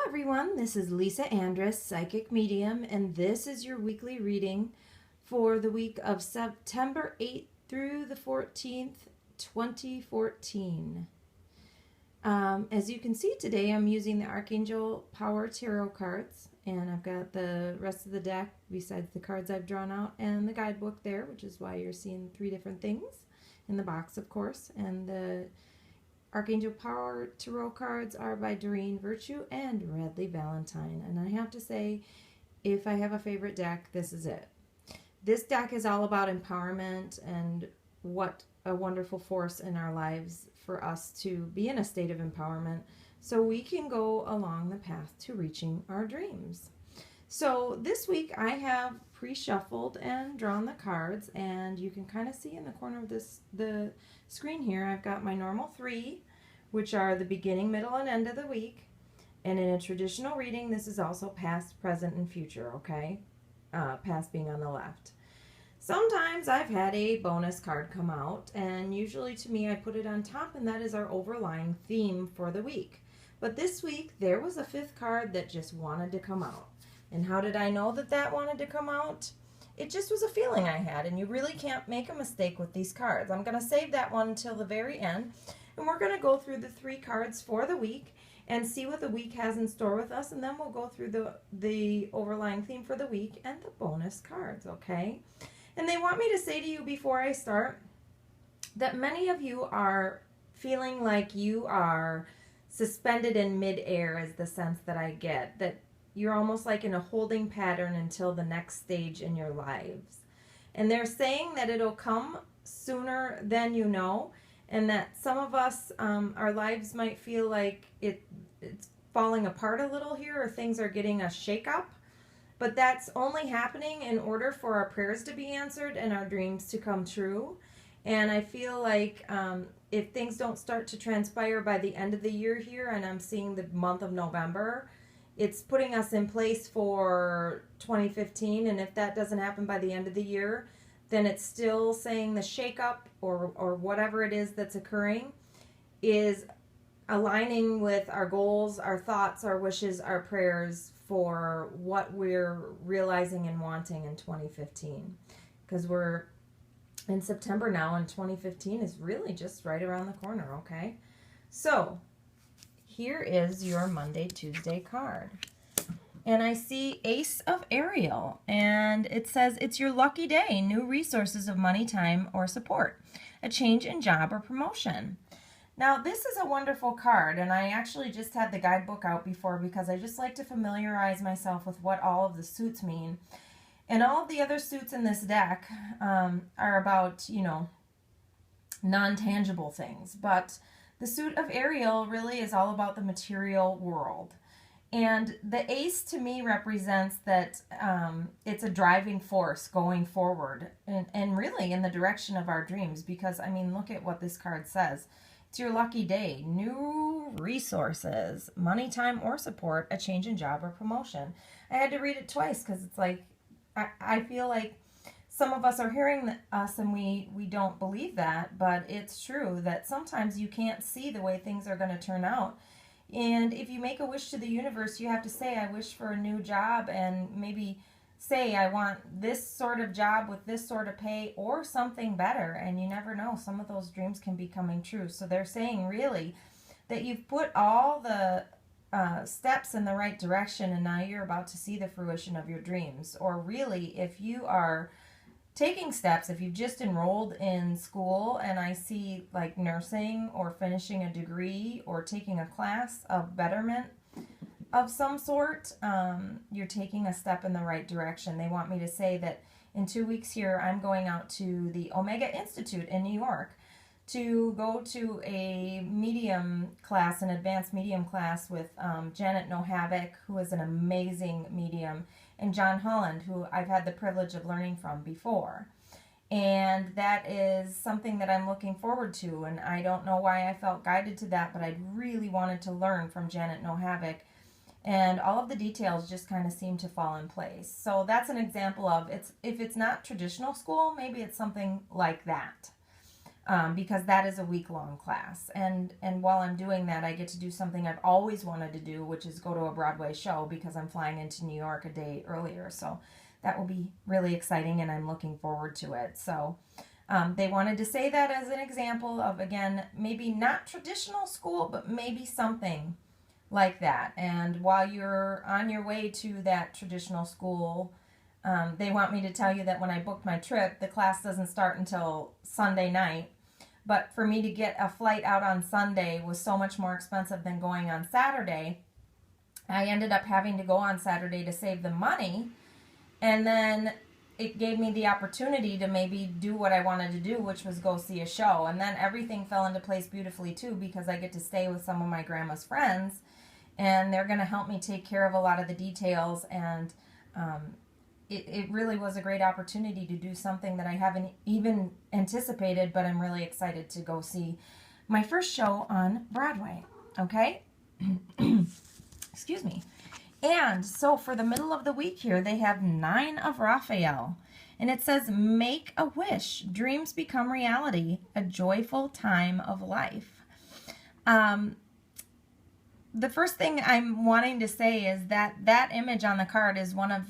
everyone, this is Lisa Andrus, Psychic Medium, and this is your weekly reading for the week of September 8th through the 14th, 2014. As you can see today, I'm using the Archangel Power Tarot cards, and I've got the rest of the deck besides the cards I've drawn out and the guidebook there, which is why you're seeing three different things in the box, of course, and the Archangel Power Tarot cards are by Doreen Virtue and Radleigh Valentine. And I have to say, if I have a favorite deck, this is it. This deck is all about empowerment and what a wonderful force in our lives for us to be in a state of empowerment so we can go along the path to reaching our dreams. So this week I have pre-shuffled and drawn the cards, and you can kind of see in the corner of the screen here, I've got my normal three, which are the beginning, middle, and end of the week. And in a traditional reading, this is also past, present, and future, okay? Past being on the left. Sometimes I've had a bonus card come out, and usually to me I put it on top, and that is our overlying theme for the week. But this week, there was a fifth card that just wanted to come out. And how did I know that that wanted to come out? It just was a feeling I had, and you really can't make a mistake with these cards. I'm going to save that one until the very end, and we're going to go through the three cards for the week and see what the week has in store with us, and then we'll go through the overlying theme for the week and the bonus cards, okay? And they want me to say to you before I start that many of you are feeling like you are suspended in midair, is the sense that I get, that you're almost like in a holding pattern until the next stage in your lives. And they're saying that it'll come sooner than you know, and that some of us, our lives might feel like it's falling apart a little here, or things are getting a shake-up. But that's only happening in order for our prayers to be answered and our dreams to come true. And I feel like if things don't start to transpire by the end of the year here, and I'm seeing the month of November, it's putting us in place for 2015, and if that doesn't happen by the end of the year, then it's still saying the shakeup or whatever it is that's occurring is aligning with our goals, our thoughts, our wishes, our prayers for what we're realizing and wanting in 2015. Because we're in September now, and 2015 is really just right around the corner, okay? So here is your Monday, Tuesday card. And I see Ace of Ariel, and it says, it's your lucky day, new resources of money, time, or support, a change in job or promotion. Now, this is a wonderful card, and I actually just had the guidebook out before because I just like to familiarize myself with what all of the suits mean. And all of the other suits in this deck are about, you know, non-tangible things, but the suit of Ariel really is all about the material world. And the ace to me represents that it's a driving force going forward and really in the direction of our dreams, because, I mean, look at what this card says. It's your lucky day, new resources, money, time, or support, a change in job or promotion. I had to read it twice because it's like, I feel like some of us are hearing us and we don't believe that, but it's true that sometimes you can't see the way things are going to turn out. And if you make a wish to the universe, you have to say, I wish for a new job, and maybe say, I want this sort of job with this sort of pay or something better. And you never know, some of those dreams can be coming true. So they're saying really that you've put all the steps in the right direction, and now you're about to see the fruition of your dreams. Or really, if you are taking steps, if you've just enrolled in school, and I see like nursing or finishing a degree or taking a class of betterment of some sort, you're taking a step in the right direction. They want me to say that in 2 weeks here, I'm going out to the Omega Institute in New York to go to a medium class, an advanced medium class with Janet Nohavec, who is an amazing medium, and John Holland, who I've had the privilege of learning from before. And that is something that I'm looking forward to, and I don't know why I felt guided to that, but I really wanted to learn from Janet Nohavec, and all of the details just kind of seem to fall in place. So that's an example of, if it's not traditional school, maybe it's something like that. because that is a week-long class. And while I'm doing that, I get to do something I've always wanted to do, which is go to a Broadway show, because I'm flying into New York a day earlier. So that will be really exciting, and I'm looking forward to it. So they wanted to say that as an example of, again, maybe not traditional school, but maybe something like that. And while you're on your way to that traditional school, they want me to tell you that when I booked my trip, the class doesn't start until Sunday night. But for me to get a flight out on Sunday was so much more expensive than going on Saturday. I ended up having to go on Saturday to save the money. And then it gave me the opportunity to maybe do what I wanted to do, which was go see a show. And then everything fell into place beautifully too, because I get to stay with some of my grandma's friends, and they're going to help me take care of a lot of the details. And it really was a great opportunity to do something that I haven't even anticipated, but I'm really excited to go see my first show on Broadway. Okay? Excuse me. And so for the middle of the week here, they have 9 of Raphael. And it says, make a wish. Dreams become reality. A joyful time of life. The first thing I'm wanting to say is that that image on the card is one of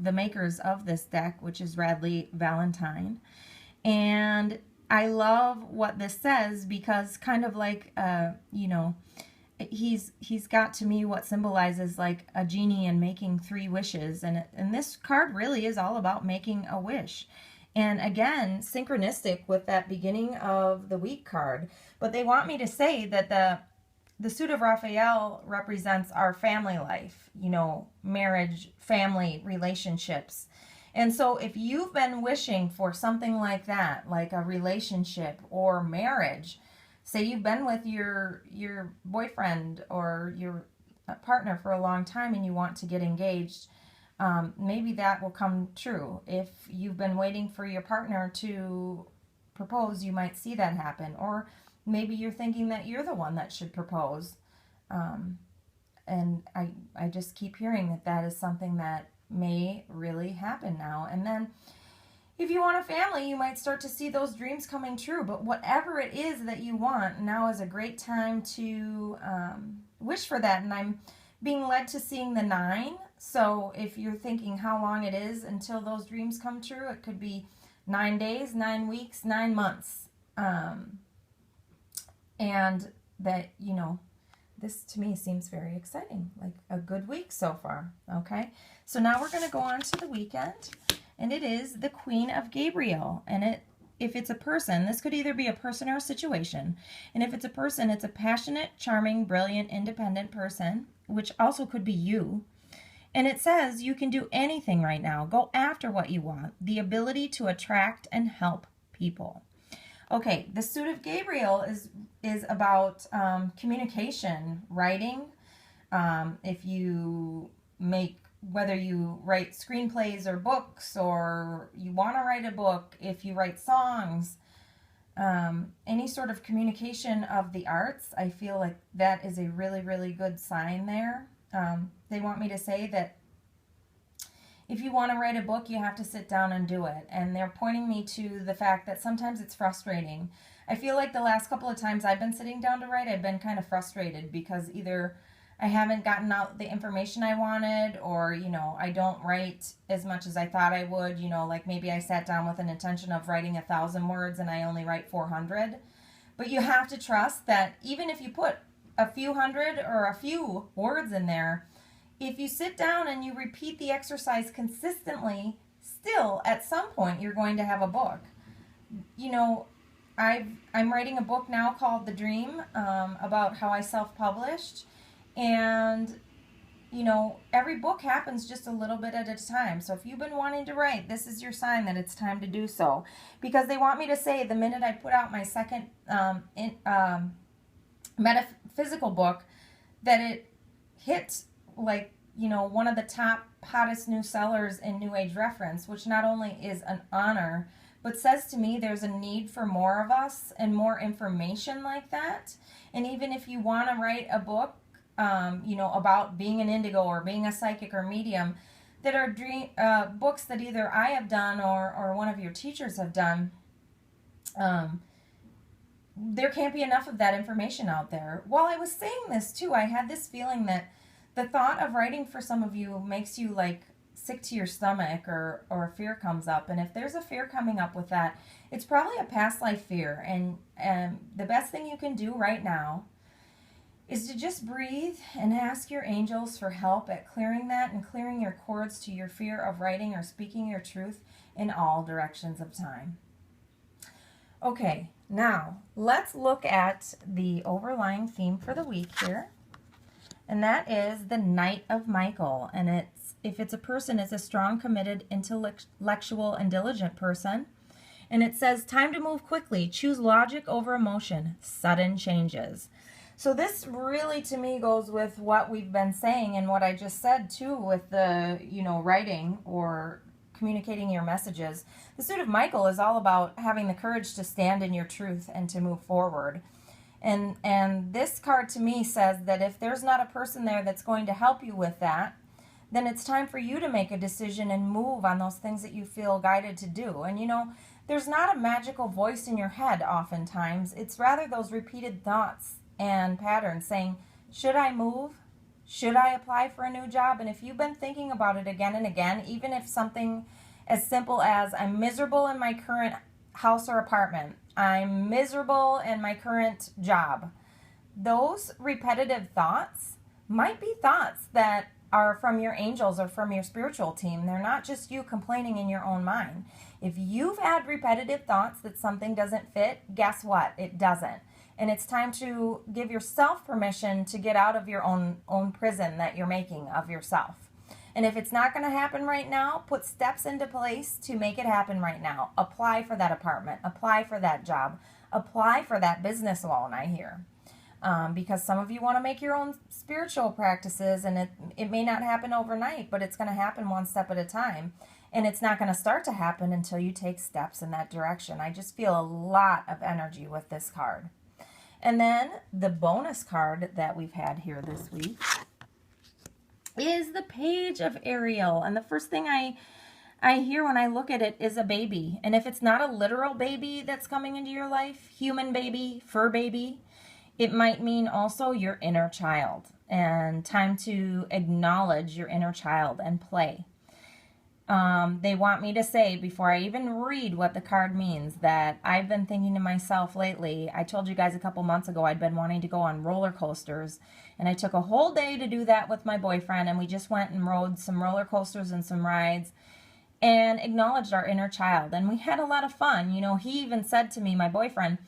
the makers of this deck, which is Radley Valentine. And I love what this says, because kind of like, you know, he's got to me what symbolizes like a genie and making 3 wishes. And this card really is all about making a wish. And again, synchronistic with that beginning of the week card. But they want me to say that the suit of Raphael represents our family life, you know, marriage, family, relationships. And so if you've been wishing for something like that, like a relationship or marriage, say you've been with your boyfriend or your partner for a long time and you want to get engaged, maybe that will come true. If you've been waiting for your partner to propose, you might see that happen. Or maybe you're thinking that you're the one that should propose. And I just keep hearing that that is something that may really happen now. And then if you want a family, you might start to see those dreams coming true. But whatever it is that you want, now is a great time to wish for that. And I'm being led to seeing the 9. So if you're thinking how long it is until those dreams come true, it could be 9 days, 9 weeks, 9 months. And that, you know, this to me seems very exciting, like a good week so far. Okay, so now we're going to go on to the weekend, and it is the Queen of Gabriel. And if it's a person, this could either be a person or a situation. And if it's a person, it's a passionate, charming, brilliant, independent person, which also could be you. And it says you can do anything right now. Go after what you want. The ability to attract and help people. Okay, the suit of Gabriel is about communication, writing. If you whether you write screenplays or books, or you want to write a book, if you write songs, any sort of communication of the arts, I feel like that is a really, really good sign there. They want me to say that if you want to write a book, you have to sit down and do it. And they're pointing me to the fact that sometimes it's frustrating. I feel like the last couple of times I've been sitting down to write, I've been kind of frustrated because either I haven't gotten out the information I wanted, or, you know, I don't write as much as I thought I would. You know, like maybe I sat down with an intention of writing 1,000 words and I only write 400. But you have to trust that even if you put a few hundred or a few words in there, if you sit down and you repeat the exercise consistently, still at some point you're going to have a book. You know, I'm writing a book now called The Dream, about how I self-published. And, you know, every book happens just a little bit at a time. So if you've been wanting to write, this is your sign that it's time to do so. Because they want me to say the minute I put out my second metaphysical book, that it hit, like, you know, one of the top hottest new sellers in New Age Reference, which not only is an honor, but says to me there's a need for more of us and more information like that. And even if you want to write a book, you know, about being an indigo or being a psychic or medium, that are books that either I have done or one of your teachers have done, Um, there can't be enough of that information out there. While I was saying this too, I had this feeling that the thought of writing for some of you makes you like sick to your stomach, or fear comes up. And if there's a fear coming up with that, it's probably a past life fear. And the best thing you can do right now is to just breathe and ask your angels for help at clearing that and clearing your cords to your fear of writing or speaking your truth in all directions of time. Okay, now let's look at the overlying theme for the week here. And that is the Knight of Michael. And if it's a person, it's a strong, committed, intellectual, and diligent person. And it says, time to move quickly. Choose logic over emotion. Sudden changes. So this really, to me, goes with what we've been saying and what I just said, too, with the, writing or communicating your messages. The suit of Michael is all about having the courage to stand in your truth and to move forward. And this card to me says that if there's not a person there that's going to help you with that, then it's time for you to make a decision and move on those things that you feel guided to do. And there's not a magical voice in your head oftentimes. It's rather those repeated thoughts and patterns saying, should I move? Should I apply for a new job? And if you've been thinking about it again and again, even if something as simple as I'm miserable in my current house or apartment, I'm miserable in my current job, those repetitive thoughts might be thoughts that are from your angels or from your spiritual team. They're not just you complaining in your own mind. If you've had repetitive thoughts that something doesn't fit, guess what? It doesn't. And it's time to give yourself permission to get out of your own prison that you're making of yourself. And if it's not going to happen right now, put steps into place to make it happen right now. Apply for that apartment. Apply for that job. Apply for that business loan, I hear. Because some of you want to make your own spiritual practices, and it may not happen overnight, but it's going to happen one step at a time. And it's not going to start to happen until you take steps in that direction. I just feel a lot of energy with this card. And then the bonus card that we've had here this week is the Page of Ariel. And the first thing I hear when I look at it is a baby. And if it's not a literal baby that's coming into your life, human baby, fur baby, it might mean also your inner child, and time to acknowledge your inner child and play. They want me to say, before I even read what the card means, that I've been thinking to myself lately. I told you guys a couple months ago I'd been wanting to go on roller coasters, and I took a whole day to do that with my boyfriend, and we just went and rode some roller coasters and some rides and acknowledged our inner child, and we had a lot of fun. He even said to me, my boyfriend,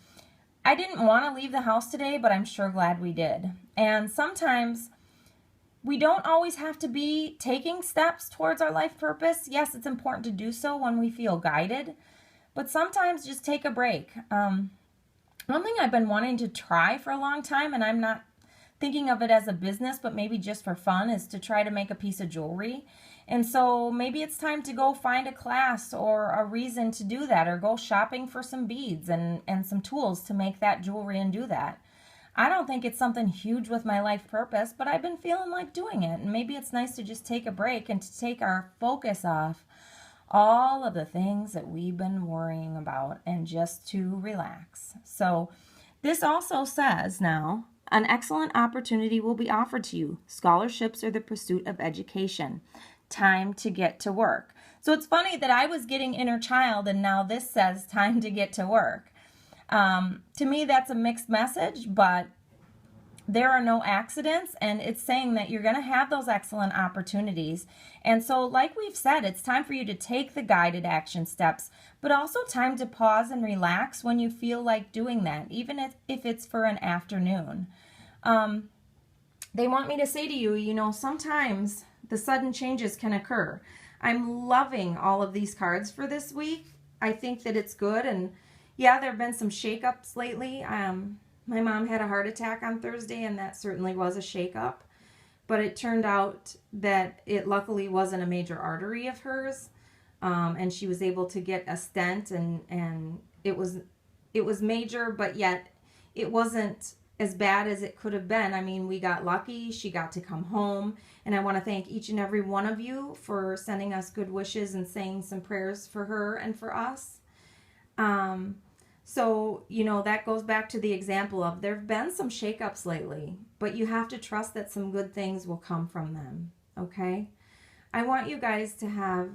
I didn't want to leave the house today, but I'm sure glad we did. And sometimes we don't always have to be taking steps towards our life purpose. Yes, it's important to do so when we feel guided, but sometimes just take a break. One thing I've been wanting to try for a long time, and I'm not thinking of it as a business, but maybe just for fun, is to try to make a piece of jewelry. And so maybe it's time to go find a class or a reason to do that, or go shopping for some beads and some tools to make that jewelry and do that. I don't think it's something huge with my life purpose, but I've been feeling like doing it. And maybe it's nice to just take a break and to take our focus off all of the things that we've been worrying about and just to relax. So this also says now, an excellent opportunity will be offered to you. Scholarships or the pursuit of education. Time to get to work. So it's funny that I was getting inner child, and now this says time to get to work. To me, that's a mixed message, but there are no accidents, and it's saying that you're going to have those excellent opportunities. And so, like we've said, it's time for you to take the guided action steps, but also time to pause and relax when you feel like doing that, even if it's for an afternoon. They want me to say to you, sometimes the sudden changes can occur. I'm loving all of these cards for this week. I think that it's good, and yeah, there have been some shakeups lately. My mom had a heart attack on Thursday, and that certainly was a shakeup. But it turned out that it luckily wasn't a major artery of hers, and she was able to get a stent, and it was major, but yet it wasn't as bad as it could have been. I mean, we got lucky. She got to come home, and I want to thank each and every one of you for sending us good wishes and saying some prayers for her and for us. So, you know, that goes back to the example of there have been some shakeups lately, but you have to trust that some good things will come from them. Okay? I want you guys to have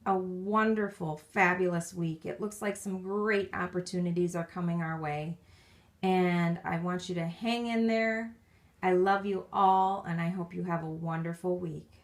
a wonderful, fabulous week. It looks like some great opportunities are coming our way, and I want you to hang in there. I love you all, and I hope you have a wonderful week.